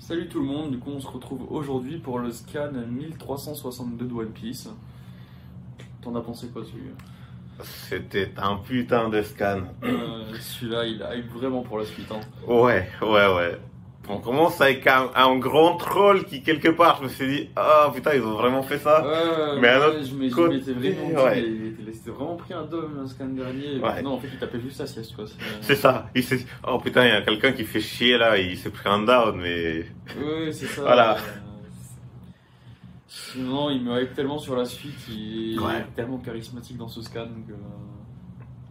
Salut tout le monde, du coup on se retrouve aujourd'hui pour le scan 1362 de One Piece. T'en as pensé quoi celui-là? C'était un putain de scan. Celui-là il hype vraiment pour la suite. Hein. Ouais. On commence avec un grand troll qui, quelque part, je me suis dit, ah putain, ils ont vraiment fait ça. Mais à notre je m'étais côté, vraiment ouais. il s'était vraiment pris un dôme le scan dernier. Ouais. Non, en fait il tapait juste sa sieste quoi. C'est ça. Il s'est dit, oh putain, il y a quelqu'un qui fait chier là, il s'est pris un down, mais. Oui, c'est ça. Voilà. Sinon, il me hype tellement sur la suite, il est Ouais. tellement charismatique dans ce scan que.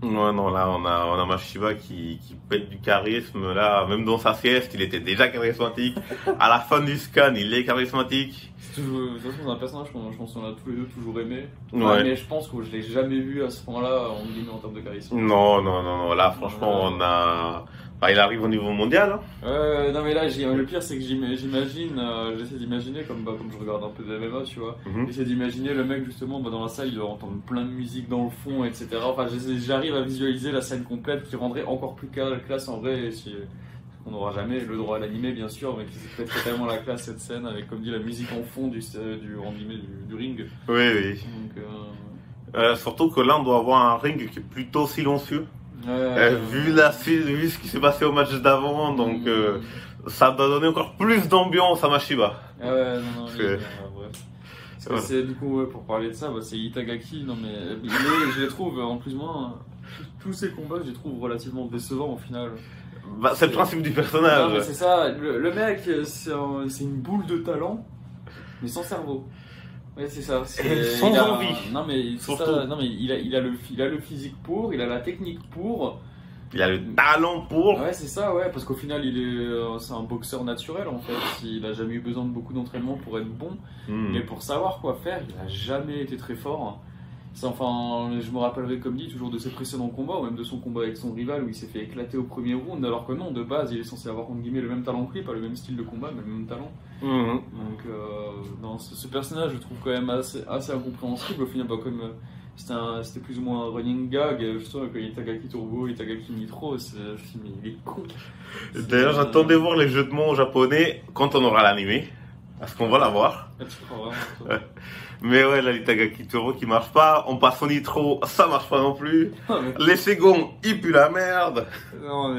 Ouais, non, là, on a Mashiba qui pète du charisme, là, même dans sa sieste, il était déjà charismatique. À la fin du scan, il est charismatique. C'est toujours, de toute façon, c'est un personnage je pense qu'on a tous les deux toujours aimé. Ouais. Mais je pense que je l'ai jamais vu à ce point-là en termes de charisme. Non, là, franchement, on a. Bah, il arrive au niveau mondial, hein. Non mais là, le pire c'est que j'imagine, j'essaie d'imaginer comme je regarde un peu de MMA, tu vois. Mhm. J'essaie d'imaginer le mec justement dans la salle, il doit entendre plein de musique dans le fond, etc. Enfin, j'arrive à visualiser la scène complète qui rendrait encore plus classe en vrai. On n'aura jamais le droit à l'animé bien sûr, mais qui fait tellement la classe cette scène avec comme dit la musique en fond du ring. Oui. Donc, Surtout que là, on doit avoir un ring qui est plutôt silencieux. Vu ce qui s'est passé au match d'avant, donc ça doit donner encore plus d'ambiance à Mashiba. non, C'est- bref. Parce que c'est du coup, pour parler de ça, c'est Itagaki. Non, mais je les trouve, en plus, moi, tous ces combats, je les trouve relativement décevants au final. Bah, c'est le principe du Non, personnage. mais c'est ça, le mec, c'est une boule de talent, mais sans cerveau. Ouais, c'est ça. Sans envie. Non, mais c'est Surtout. ça. Non, mais il a le physique pour, il a la technique pour. Il a le talent pour. Ouais, c'est ça, ouais, parce qu'au final, c'est un boxeur naturel en fait. Il a jamais eu besoin de beaucoup d'entraînement pour être bon, mais pour savoir quoi faire, il a jamais été très fort. Enfin, je me rappellerai comme dit toujours de ses précédents combats, ou même de son combat avec son rival où il s'est fait éclater au premier round, alors que non, de base, il est censé avoir entre guillemets le même talent que lui, pas le même style de combat, mais le même talent. Mhm. Donc, non, ce personnage, je le trouve quand même assez incompréhensible. Au final, comme c'était plus ou moins un running gag, justement, avec Itagaki Turbo, Itagaki Nitro, je me suis dit, mais il est con. D'ailleurs, j'attendais voir les jeux de mots japonais quand on aura l'animé. Parce qu'on va l'avoir. Ah, tu crois vraiment toi. Mais ouais, là, l'Itagaki Toro qui marche pas. On passe au Nitro, ça marche pas non plus. Non, mais, Les secondes, il pue la merde. non,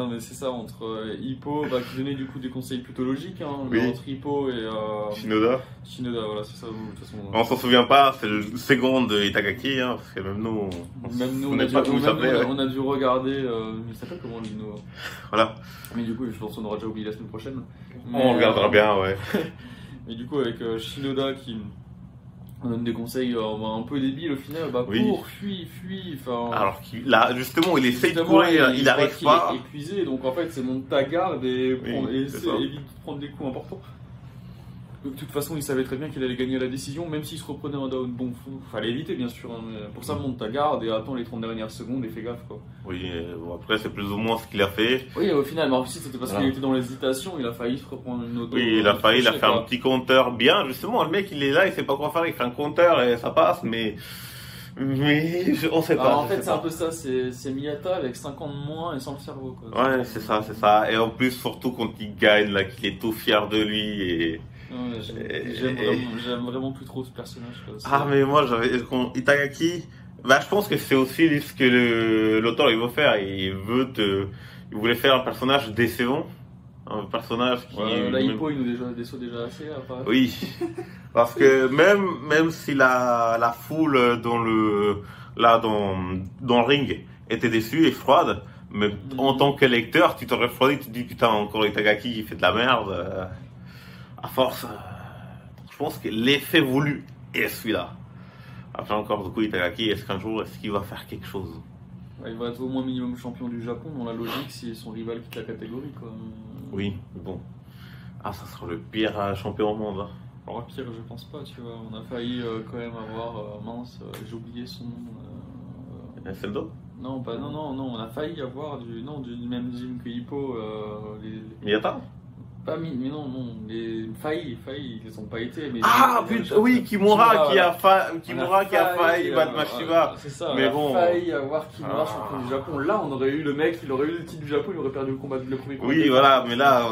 mais c'est ça, entre Hippo, qui donnait du coup des conseils plutôt logiques, hein, Oui. entre Hippo et Shinoda. Shinoda, voilà, c'est ça, de toute façon. On s'en souvient pas, c'est le second de Itagaki, hein, parce que même nous, Même nous, on n'est pas comment il s'appelait. Ouais. on a dû regarder, il s'appelle comment lui, nous Voilà, Mais du coup, je pense qu'on aura déjà oublié la semaine prochaine. on regardera bien, ouais. Mais du coup, avec Shinoda qui on donne des conseils un peu débiles au final, Oui. cours, fuis, enfin. Alors qu'il là, justement, il essaye de Justement, courir, il voit n'arrive qu'il pas. est épuisé, donc en fait, c'est monte ta garde et, Oui, c'est ça. évite de prendre des coups importants. De toute façon, il savait très bien qu'il allait gagner la décision, même s'il se reprenait un down. Bon, fallait éviter bien sûr, hein, mais pour ça, monte ta garde et attends les 30 dernières secondes et fais gaffe quoi. Oui, bon, après, c'est plus ou moins ce qu'il a fait. Oui, au final, mais aussi c'était parce Voilà. qu'il était dans l'hésitation, il a failli se reprendre une autre. Oui, il a failli, il a fait un petit compteur bien, justement. Le mec, il est là, il sait pas quoi faire, il fait un compteur et ça passe, mais on sait pas. Alors, en je fait, sais c'est pas. un peu ça, c'est Miyata avec 50 de moins et sans le cerveau quoi. Ouais, c'est ça. Et en plus, surtout quand il gagne, là, qu'il est tout fier de lui et. Ouais, j'aime vraiment plus trop ce personnage. Quoi. Ah, mais moi, Itagaki, bah, je pense que c'est aussi ce que l'auteur, il veut faire. Il voulait faire un personnage décevant. Un personnage qui. Là, Hippo, il nous déçoit déjà assez. Après. Oui. Parce que même si la foule dans le ring était déçue et froide, mais en tant que lecteur, tu te refroidis, tu te dis putain, encore Itagaki qui fait de la merde. À force, je pense que l'effet voulu est celui-là. Après encore, du coup, Itagaki, est-ce qu'il va faire quelque chose? Ouais, il va être au moins minimum champion du Japon, dans la logique, si son rival quitte la catégorie. Quoi. Oui, mais bon. Ah, ça sera le pire champion au monde. Hein. Alors, pire, je pense pas, tu vois. On a failli quand même avoir. Mince, j'ai oublié son nom. Sendo? Non, non, on a failli avoir du même gym que Hippo. Miyata? Pas mis, mais non, les faillis, ils ont pas été. Mais Ah putain, oui, Kimura qui a failli battre Mashiba. C'est ça, mais on a failli avoir Kimura champion du Japon. Là, on aurait eu le mec, il aurait eu le titre du Japon, il aurait perdu le premier combat. Oui, voilà, mais là,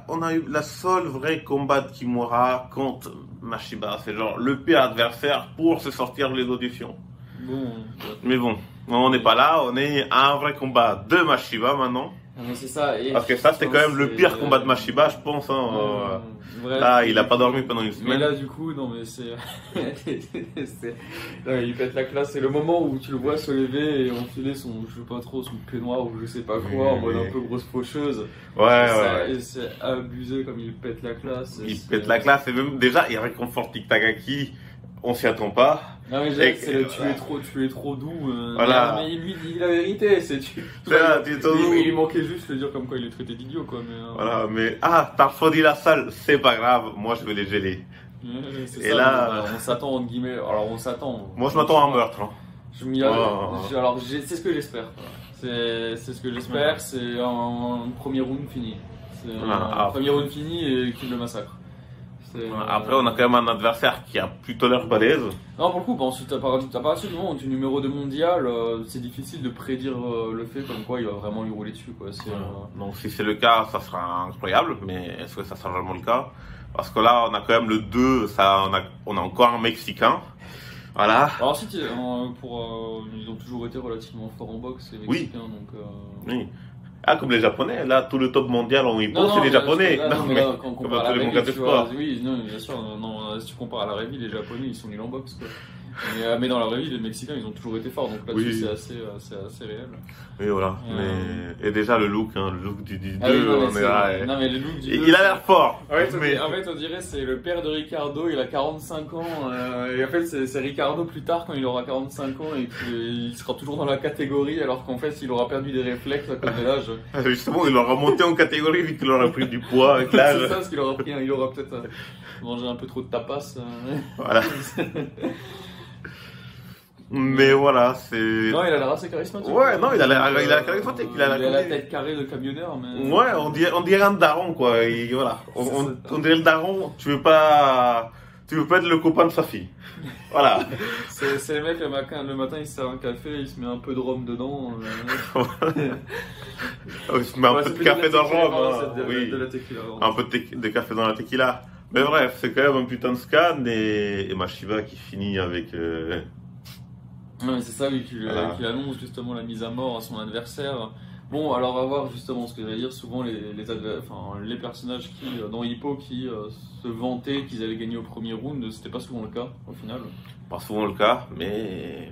on a eu la seule vraie combat de Kimura contre Mashiba. C'est genre le pire adversaire pour se sortir les auditions. Bon. Mais bon, on n'est pas là, on est à un vrai combat de Mashiba maintenant. Mais c'est ça. Et parce que ça, c'était quand même le pire combat de Mashiba, je pense. Hein. Là, il a pas dormi pendant une semaine. Mais là, du coup, non, mais c'est. Là, il pète la classe. C'est le moment où tu le vois se lever et enfiler son, je sais pas trop, son peignoir ou je sais pas quoi, en mode un peu grosse faucheuse. Ouais. Et c'est abusé comme il pète la classe. Il pète la classe et même déjà, il réconforte Itagaki. On s'y attend pas. Ah oui, c'est le tu es trop doux. Voilà. Mais lui, il dit la vérité. Il lui manquait juste de dire comme quoi il est traité d'idiot, quoi. Mais, voilà, mais t'as refroidi la salle, c'est pas grave. Moi, je vais les geler. Et ça, là, on s'attend entre guillemets. Alors, on s'attend. Moi, je m'attends à un meurtre. Hein. Alors, c'est ce que j'espère. C'est ce que j'espère. C'est un premier round fini. C'est un premier round fini et qu'il le massacre. Après, on a quand même un adversaire qui a plutôt l'air balèze. Non, pour le coup, ensuite, à partir du moment où tu es numéro 2 mondial, c'est difficile de prédire le fait comme quoi il va vraiment lui rouler dessus. Quoi. Donc, si c'est le cas, ça sera incroyable, mais est-ce que ça sera vraiment le cas? Parce que là, on a quand même le 2, on a encore un Mexicain. Voilà. Alors, ensuite, ils ont toujours été relativement forts en boxe, les Mexicains. Oui. Donc, oui. Comme les Japonais, là, tout le top mondial en hip-hop, c'est les Japonais. Quand on compare à la revue, oui, non, bien sûr, si tu compares à la revue, les Japonais, ils sont nuls en boxe, quoi. Mais dans la revue, les Mexicains, ils ont toujours été forts, donc là-dessus, c'est assez réel. Oui, voilà. Et déjà, le look du 2, on est là. Non, mais le look du 2. Il a l'air fort. En fait, on dirait c'est le père de Ricardo, il a 45 ans. Et en fait, c'est Ricardo plus tard quand il aura 45 ans et qu'il sera toujours dans la catégorie, alors qu'en fait, il aura perdu des réflexes à cause de l'âge. Justement, il aura monté en catégorie vu qu'il aura pris du poids avec l'âge. C'est ça, parce qu'il aura il aura peut-être mangé un peu trop de tapas. Voilà. Mais voilà, c'est. Non, il a l'air assez charismatique. Ouais, non, il a l'air charismatique. Il a la tête carrée de camionneur, mais. Ouais, on dirait un daron, quoi. Et voilà. On dirait le daron, tu veux pas être le copain de sa fille. Voilà. C'est le mec, le matin, il se sert un café, il se met un peu de rhum dedans. Il se met un peu de café dans le rhum. Oui. De la tequila. Un peu de café dans la tequila. Mais bref, c'est quand même un putain de scan et Mashiba qui finit avec. Ouais, c'est ça, oui, qui annonce justement la mise à mort à son adversaire. Bon, alors à voir justement ce que j'allais dire, souvent les personnages qui, dans Hippo, qui se vantaient qu'ils avaient gagné au premier round, c'était pas souvent le cas au final. Pas souvent le cas, mais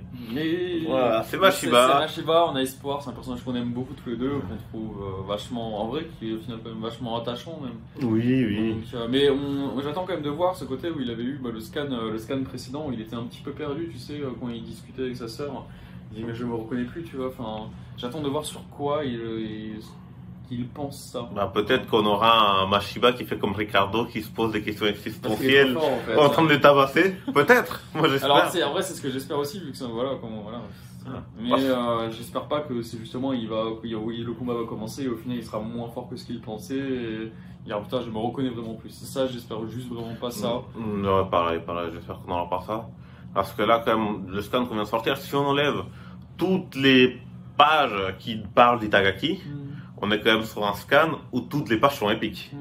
voilà, c'est Mashiba. C'est Mashiba, on a espoir, c'est un personnage qu'on aime beaucoup tous les deux, qu'on trouve vachement, en vrai, qui est au final quand même vachement attachant même. Oui. Donc, mais j'attends quand même de voir ce côté où il avait eu le scan précédent, où il était un petit peu perdu, tu sais, quand il discutait avec sa sœur. Il dit mais je me reconnais plus, tu vois, j'attends de voir sur quoi il pense ça. Peut-être qu'on aura un Mashiba qui fait comme Ricardo, qui se pose des questions existentielles en train de les tabasser. Peut-être, moi j'espère. Alors en vrai c'est ce que j'espère aussi, vu que ça, voilà. Mais j'espère pas que c'est justement le combat va commencer et au final il sera moins fort que ce qu'il pensait et il dira putain je me reconnais vraiment plus. C'est ça, j'espère juste vraiment pas ça. Ouais, pareil, j'espère qu'on n'aura pas ça. Parce que là quand même, le scan qu'on vient de sortir, si on enlève toutes les pages qui parlent d'Itagaki, on est quand même sur un scan où toutes les pages sont épiques.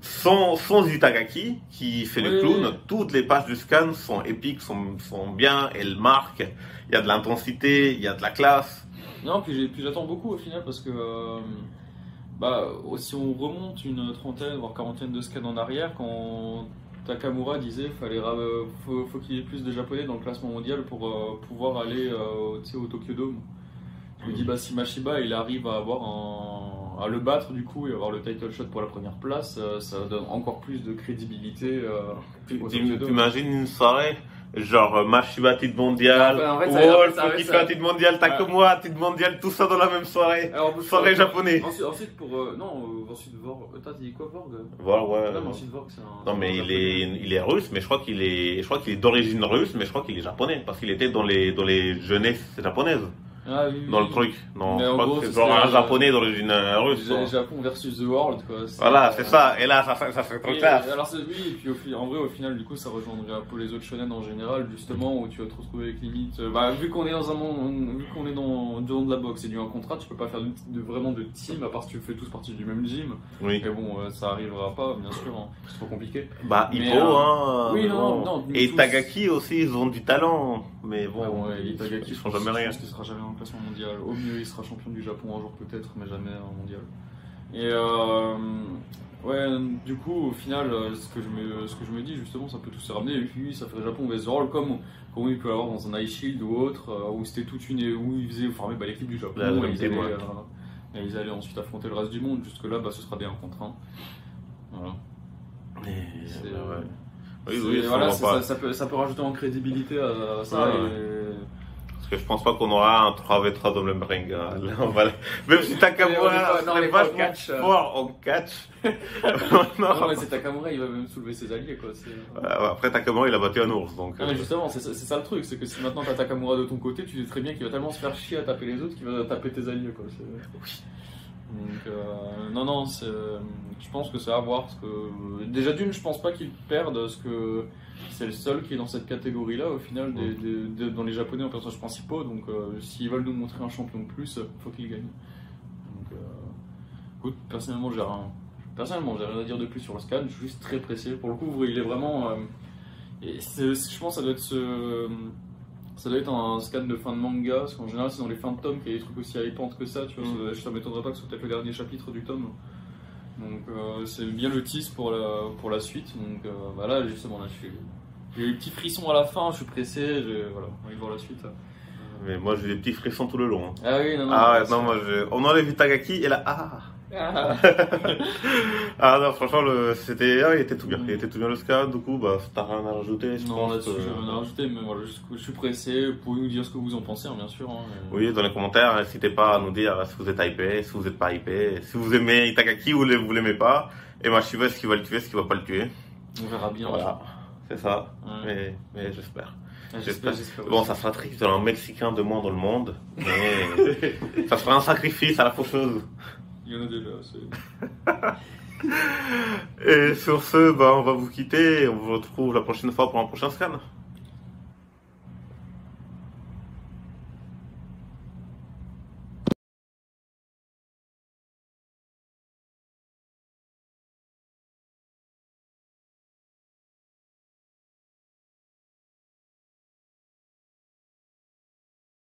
Sans Itagaki, qui fait le clown, toutes les pages du scan sont épiques, sont bien, elles marquent, il y a de l'intensité, il y a de la classe. Non, puis j'attends beaucoup au final parce que si on remonte une trentaine, voire quarantaine de scans en arrière, quand Takamura disait faut qu'il y ait plus de japonais dans le classement mondial pour pouvoir aller au Tokyo Dome. Je me dis si Mashiba il arrive à le battre du coup et avoir le title shot pour la première place, ça donne encore plus de crédibilité. T'imagines une soirée genre Mashiba titre mondial, Wolf qui fait un titre mondial, Takamura titre mondial, tout ça dans la même soirée. Soirée japonais. Ensuite ensuite Vorg. T'as dit quoi Vorg? Vorg, ouais. Non, mais ensuite Vorg c'est un. Non mais il est russe, mais je crois qu'il est d'origine russe, mais je crois qu'il est japonais parce qu'il était dans les jeunesses japonaises. Ah, oui, dans oui. le truc. Non, Mais je en crois gros, que c'est ce genre serait, un japonais d'origine russe. quoi. Japon versus The World, quoi. Voilà, c'est ça. Et là, ça fait trop Et, classe. alors oui, et puis en vrai, au final, du coup, ça rejoindrait un peu les autres shonen en général, justement, où tu vas te retrouver avec limite. Vu qu'on est dans un monde, vu qu'on est dans de la boxe et du 1 contre 1, tu peux pas faire vraiment de team, à part si tu fais tous partie du même gym. Oui. Mais bon, ça arrivera pas, bien sûr, hein. C'est trop compliqué. Bah, Mais, Hippo, hein. oui, mais non, bon. non, Et tous- Tagaki aussi, ils ont du talent. Mais bon, Ouais, bon, ouais, Itagaki, ils font jamais rien. Je pense qu'il sera jamais en classement mondial. Au mieux, il sera champion du Japon un jour peut-être, mais jamais en mondial. Et ouais, du coup, au final, ce que je me dis justement, ça peut tout se ramener. Et puis, ça fait Japon vs World comme il peut l'avoir dans un Ice Shield ou autre, où c'était toute une, où ils faisaient former l'équipe du Japon. Là, Et ils allaient ensuite affronter le reste du monde. Jusque là, ce sera des 1 contre 1. Voilà. C'est- C'est, ouais. Oui, c'est- oui, voilà, sûrement pas. ça peut rajouter en crédibilité à ça. Ouais. Parce que je pense pas qu'on aura un 3v3 dans le ring. Hein. Là, même si Takamura Non, on est serait pas au vachement catch. fort en catch. Non, mais c'est Takamura, il va même soulever ses alliés, quoi. Après Takamura, il a battu un ours. Donc, Non, mais justement, c'est ça le truc, c'est que si maintenant t'as Takamura de ton côté, tu sais très bien qu'il va tellement se faire chier à taper les autres qu'il va taper tes alliés, quoi. Donc, non, je pense que c'est à voir. Parce que, déjà d'une, je pense pas qu'il perde, parce que c'est le seul qui est dans cette catégorie-là, au final, dans les Japonais en personnages principaux. Donc, s'ils veulent nous montrer un champion de plus, faut qu'ils gagnent. Donc, écoute, personnellement, j'ai rien à dire de plus sur le scan, je suis juste très pressé. Pour le coup, il est vraiment. Je pense que ça doit être un scan de fin de manga, parce qu'en général, c'est dans les fins de tome qu'il y a des trucs aussi hypants que ça, tu vois. Ça m'étonnerait pas que ce soit peut-être le dernier chapitre du tome. Donc, c'est bien le tease pour la suite. Donc, là, justement, là, j'ai eu des petits frissons à la fin, je suis pressé, voilà, on va y voir la suite. Mais moi, j'ai des petits frissons tout le long. Hein. Ah oui, non. Ah ouais, non, on enlève vu Tagaki et là, Ah non, franchement, il était tout bien. Il était tout bien le scan, du coup, t'as rien à rajouter. Non, là-dessus, j'ai rien à rajouter, mais voilà, je suis pressé. Vous pouvez nous dire ce que vous en pensez, hein, bien sûr. Hein, Oui, dans les commentaires, n'hésitez pas à nous dire si vous êtes hypé, si vous n'êtes pas hypé, si vous aimez Itagaki ou vous l'aimez pas, et Mashiva, est-ce qu'il va le tuer, est-ce qu'il va pas le tuer. On verra bien. Voilà, c'est ça. Ouais. Mais j'espère. J'espère. Bon, ça sera triste d'avoir un Mexicain de moins dans le monde, mais ça sera un sacrifice à la faucheuse. Il y en a déjà. Et sur ce, on va vous quitter et on vous retrouve la prochaine fois pour un prochain scan.